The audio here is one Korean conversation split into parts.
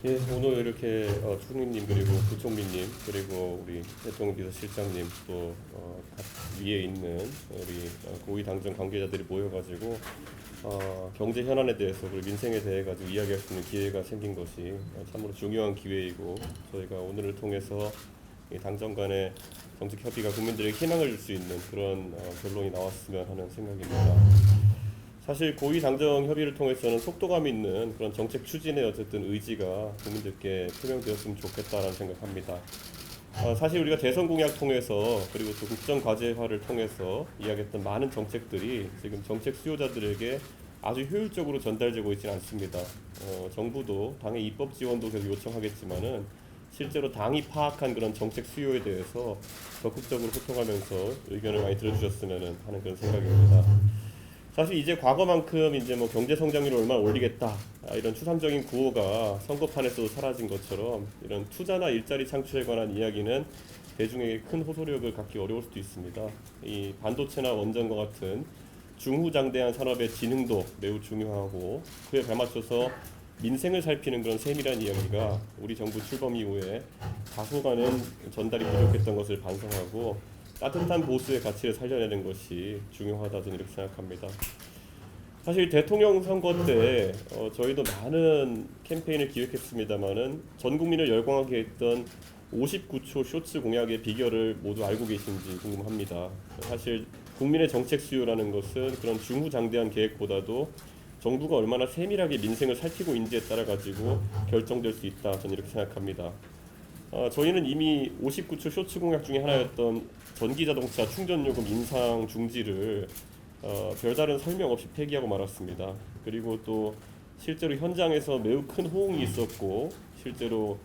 예, 오늘 이렇게 총리님 그리고 부총리님 그리고 우리 대통령 비서실장님 또 각 위에 있는 우리 고위 당정 관계자들이 모여가지고 경제 현안에 대해서 그리고 민생에 대해 가지고 이야기할 수 있는 기회가 생긴 것이 참으로 중요한 기회이고 저희가 오늘을 통해서 이 당정 간의 정책 협의가 국민들에게 희망을 줄 수 있는 그런 결론이 나왔으면 하는 생각입니다. 사실 고위 당정 협의를 통해서는 속도감 있는 그런 정책 추진의 어쨌든 의지가 국민들께 표명되었으면 좋겠다라는 생각합니다. 사실 우리가 대선 공약 통해서 그리고 또 국정 과제화를 통해서 이야기했던 많은 정책들이 지금 정책 수요자들에게 아주 효율적으로 전달되고 있지는 않습니다. 정부도 당의 입법 지원도 계속 요청하겠지만은 실제로 당이 파악한 그런 정책 수요에 대해서 적극적으로 소통하면서 의견을 많이 들어주셨으면 하는 그런 생각입니다. 사실 이제 과거만큼 이제 뭐 경제 성장률을 얼마나 올리겠다 이런 추상적인 구호가 선거판에서도 사라진 것처럼 이런 투자나 일자리 창출에 관한 이야기는 대중에게 큰 호소력을 갖기 어려울 수도 있습니다. 이 반도체나 원전과 같은 중후장대한 산업의 진흥도 매우 중요하고 그에 발맞춰서 민생을 살피는 그런 세밀한 이야기가 우리 정부 출범 이후에 다소간은 전달이 부족했던 것을 반성하고 따뜻한 보수의 가치를 살려내는 것이 중요하다 저는 이렇게 생각합니다. 사실 대통령 선거 때 저희도 많은 캠페인을 기획했습니다마는 전 국민을 열광하게 했던 59초 쇼츠 공약의 비결을 모두 알고 계신지 궁금합니다. 사실 국민의 정책 수요라는 것은 그런 중후장대한 계획보다도 정부가 얼마나 세밀하게 민생을 살피고 있는지에 따라 가지고 결정될 수 있다 저는 이렇게 생각합니다. 저희는 이미 59초 쇼츠 공약 중에 하나였던 전기자동차 충전요금 인상 중지를 별다른 설명 없이 폐기하고 말았습니다. 그리고 또 실제로 현장에서 매우 큰 호응이 있었고 실제로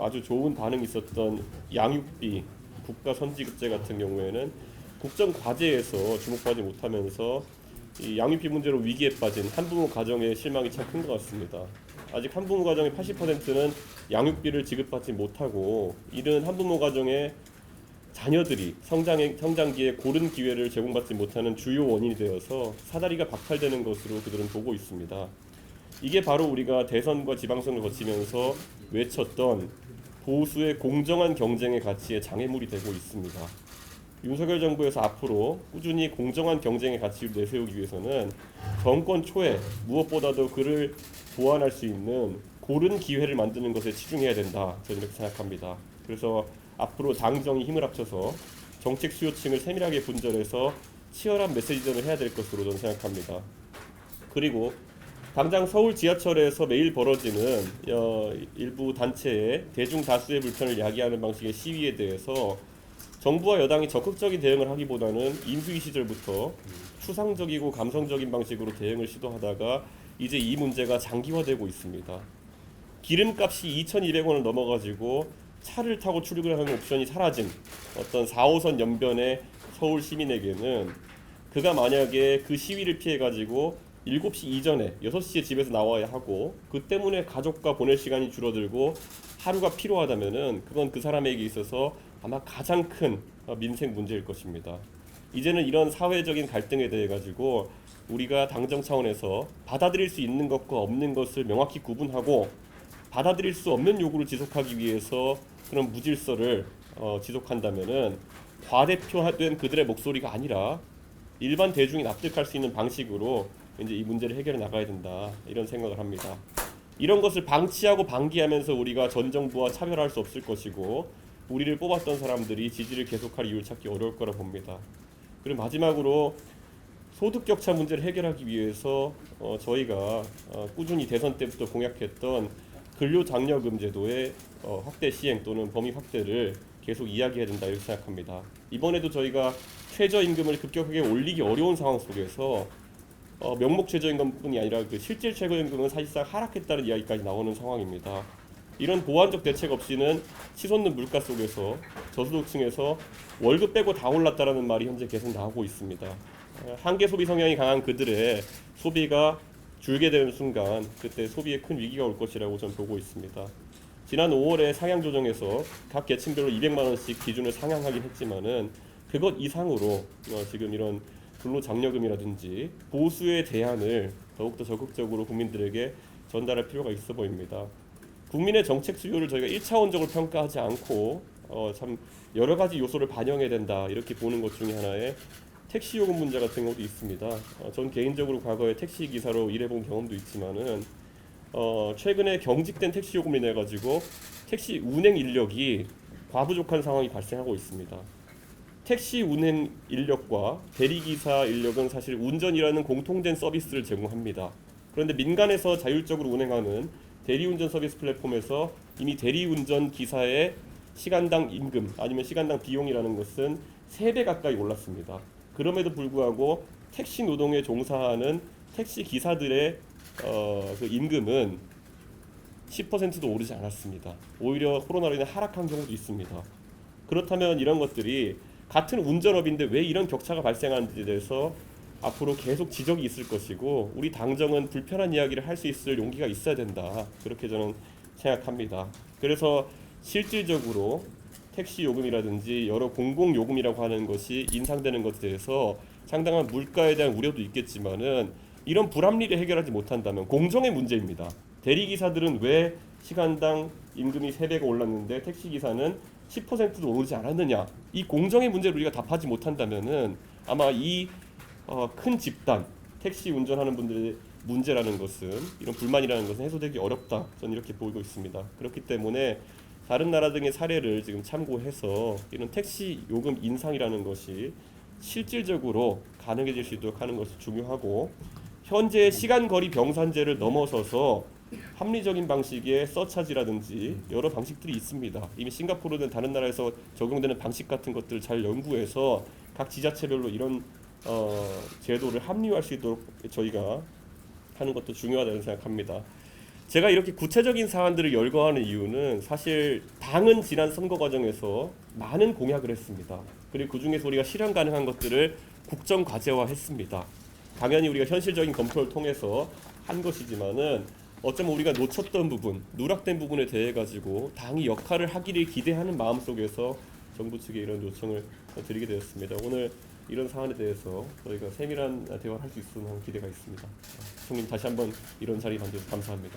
아주 좋은 반응이 있었던 양육비 국가 선지급제 같은 경우에는 국정 과제에서 주목받지 못하면서 이 양육비 문제로 위기에 빠진 한부모 가정의 실망이 참 큰 것 같습니다. 아직 한부모 가정의 80%는 양육비를 지급받지 못하고 이런 한부모 가정의 자녀들이 성장기에 고른 기회를 제공받지 못하는 주요 원인이 되어서 사다리가 박탈되는 것으로 그들은 보고 있습니다. 이게 바로 우리가 대선과 지방선을 거치면서 외쳤던 보수의 공정한 경쟁의 가치의 장애물이 되고 있습니다. 윤석열 정부에서 앞으로 꾸준히 공정한 경쟁의 가치를 내세우기 위해서는 정권 초에 무엇보다도 그를 보완할 수 있는 고른 기회를 만드는 것에 치중해야 된다. 저는 이렇게 생각합니다. 그래서 앞으로 당정이 힘을 합쳐서 정책 수요층을 세밀하게 분절해서 치열한 메시지전을 해야 될 것으로 저는 생각합니다. 그리고 당장 서울 지하철에서 매일 벌어지는 일부 단체의 대중 다수의 불편을 야기하는 방식의 시위에 대해서 정부와 여당이 적극적인 대응을 하기보다는 인수위 시절부터 추상적이고 감성적인 방식으로 대응을 시도하다가 이제 이 문제가 장기화되고 있습니다. 기름값이 2,200원을 넘어가지고 차를 타고 출근하는 옵션이 사라진 어떤 4호선 연변의 서울 시민에게는 그가 만약에 그 시위를 피해 가지고 7시 이전에 6시에 집에서 나와야 하고 그 때문에 가족과 보낼 시간이 줄어들고 하루가 피로하다면은 그건 그 사람에게 있어서 아마 가장 큰 민생 문제일 것입니다. 이제는 이런 사회적인 갈등에 대해 가지고 우리가 당정 차원에서 받아들일 수 있는 것과 없는 것을 명확히 구분하고 받아들일 수 없는 요구를 지속하기 위해서 그런 무질서를 지속한다면은 과대표된 그들의 목소리가 아니라 일반 대중이 납득할 수 있는 방식으로 이제 이 문제를 해결해 나가야 된다 이런 생각을 합니다. 이런 것을 방치하고 방기하면서 우리가 전 정부와 차별할 수 없을 것이고 우리를 뽑았던 사람들이 지지를 계속할 이유를 찾기 어려울 거라 봅니다. 그리고 마지막으로 소득 격차 문제를 해결하기 위해서 저희가 꾸준히 대선 때부터 공약했던 근로장려금 제도의 확대 시행 또는 범위 확대를 계속 이야기해야 된다 이렇게 생각합니다. 이번에도 저희가 최저임금을 급격하게 올리기 어려운 상황 속에서 명목 최저임금뿐이 아니라 그 실질 최저임금은 사실상 하락했다는 이야기까지 나오는 상황입니다. 이런 보완적 대책 없이는 치솟는 물가 속에서 저소득층에서 월급 빼고 다 올랐다라는 말이 현재 계속 나오고 있습니다. 한계 소비 성향이 강한 그들의 소비가 줄게 되는 순간 그때 소비에 큰 위기가 올 것이라고 저는 보고 있습니다. 지난 5월에 상향 조정에서 각 계층별로 200만 원씩 기준을 상향하긴 했지만은 그것 이상으로 지금 이런 근로장려금이라든지 보수의 대안을 더욱더 적극적으로 국민들에게 전달할 필요가 있어 보입니다. 국민의 정책 수요를 저희가 1차원적으로 평가하지 않고 참 여러 가지 요소를 반영해야 된다 이렇게 보는 것 중에 하나에 택시 요금 문제 같은 경우도 있습니다. 전 개인적으로 과거에 택시 기사로 일해본 경험도 있지만은 최근에 경직된 택시 요금을 인해 가지고 택시 운행 인력이 과부족한 상황이 발생하고 있습니다. 택시 운행 인력과 대리기사 인력은 사실 운전이라는 공통된 서비스를 제공합니다. 그런데 민간에서 자율적으로 운행하는 대리운전 서비스 플랫폼에서 이미 대리운전 기사의 시간당 임금 아니면 시간당 비용이라는 것은 3배 가까이 올랐습니다. 그럼에도 불구하고 택시 노동에 종사하는 택시 기사들의 그 임금은 10%도 오르지 않았습니다. 오히려 코로나로 인해 하락한 경우도 있습니다. 그렇다면 이런 것들이 같은 운전업인데 왜 이런 격차가 발생하는지에 대해서 앞으로 계속 지적이 있을 것이고 우리 당정은 불편한 이야기를 할 수 있을 용기가 있어야 된다. 그렇게 저는 생각합니다. 그래서 실질적으로 택시 요금이라든지 여러 공공 요금이라고 하는 것이 인상되는 것에 대해서 상당한 물가에 대한 우려도 있겠지만은 이런 불합리를 해결하지 못한다면 공정의 문제입니다. 대리기사들은 왜 시간당 임금이 3배가 올랐는데 택시기사는 10%도 오르지 않았느냐, 이 공정의 문제를 우리가 답하지 못한다면은 아마 이 큰 집단 택시 운전하는 분들의 문제라는 것은, 이런 불만이라는 것은 해소되기 어렵다, 저는 이렇게 보고 있습니다. 그렇기 때문에 다른 나라 등의 사례를 지금 참고해서 이런 택시 요금 인상이라는 것이 실질적으로 가능해질 수 있도록 하는 것이 중요하고, 현재 시간거리 병산제를 넘어서서 합리적인 방식의 서차지라든지 여러 방식들이 있습니다. 이미 싱가포르는 다른 나라에서 적용되는 방식 같은 것들을 잘 연구해서 각 지자체별로 이런 제도를 합리화할 수 있도록 저희가 하는 것도 중요하다고 생각합니다. 제가 이렇게 구체적인 사안들을 열거하는 이유는 사실 당은 지난 선거 과정에서 많은 공약을 했습니다. 그리고 그 중에서 우리가 실현 가능한 것들을 국정 과제화했습니다. 당연히 우리가 현실적인 검토를 통해서 한 것이지만은 어쩌면 우리가 놓쳤던 부분, 누락된 부분에 대해 가지고 당이 역할을 하기를 기대하는 마음 속에서 정부 측에 이런 요청을 드리게 되었습니다. 오늘 이런 사안에 대해서 저희가 세밀한 대화를 할 수 있으면 기대가 있습니다. 총님 다시 한번 이런 자리 만들어서 감사합니다.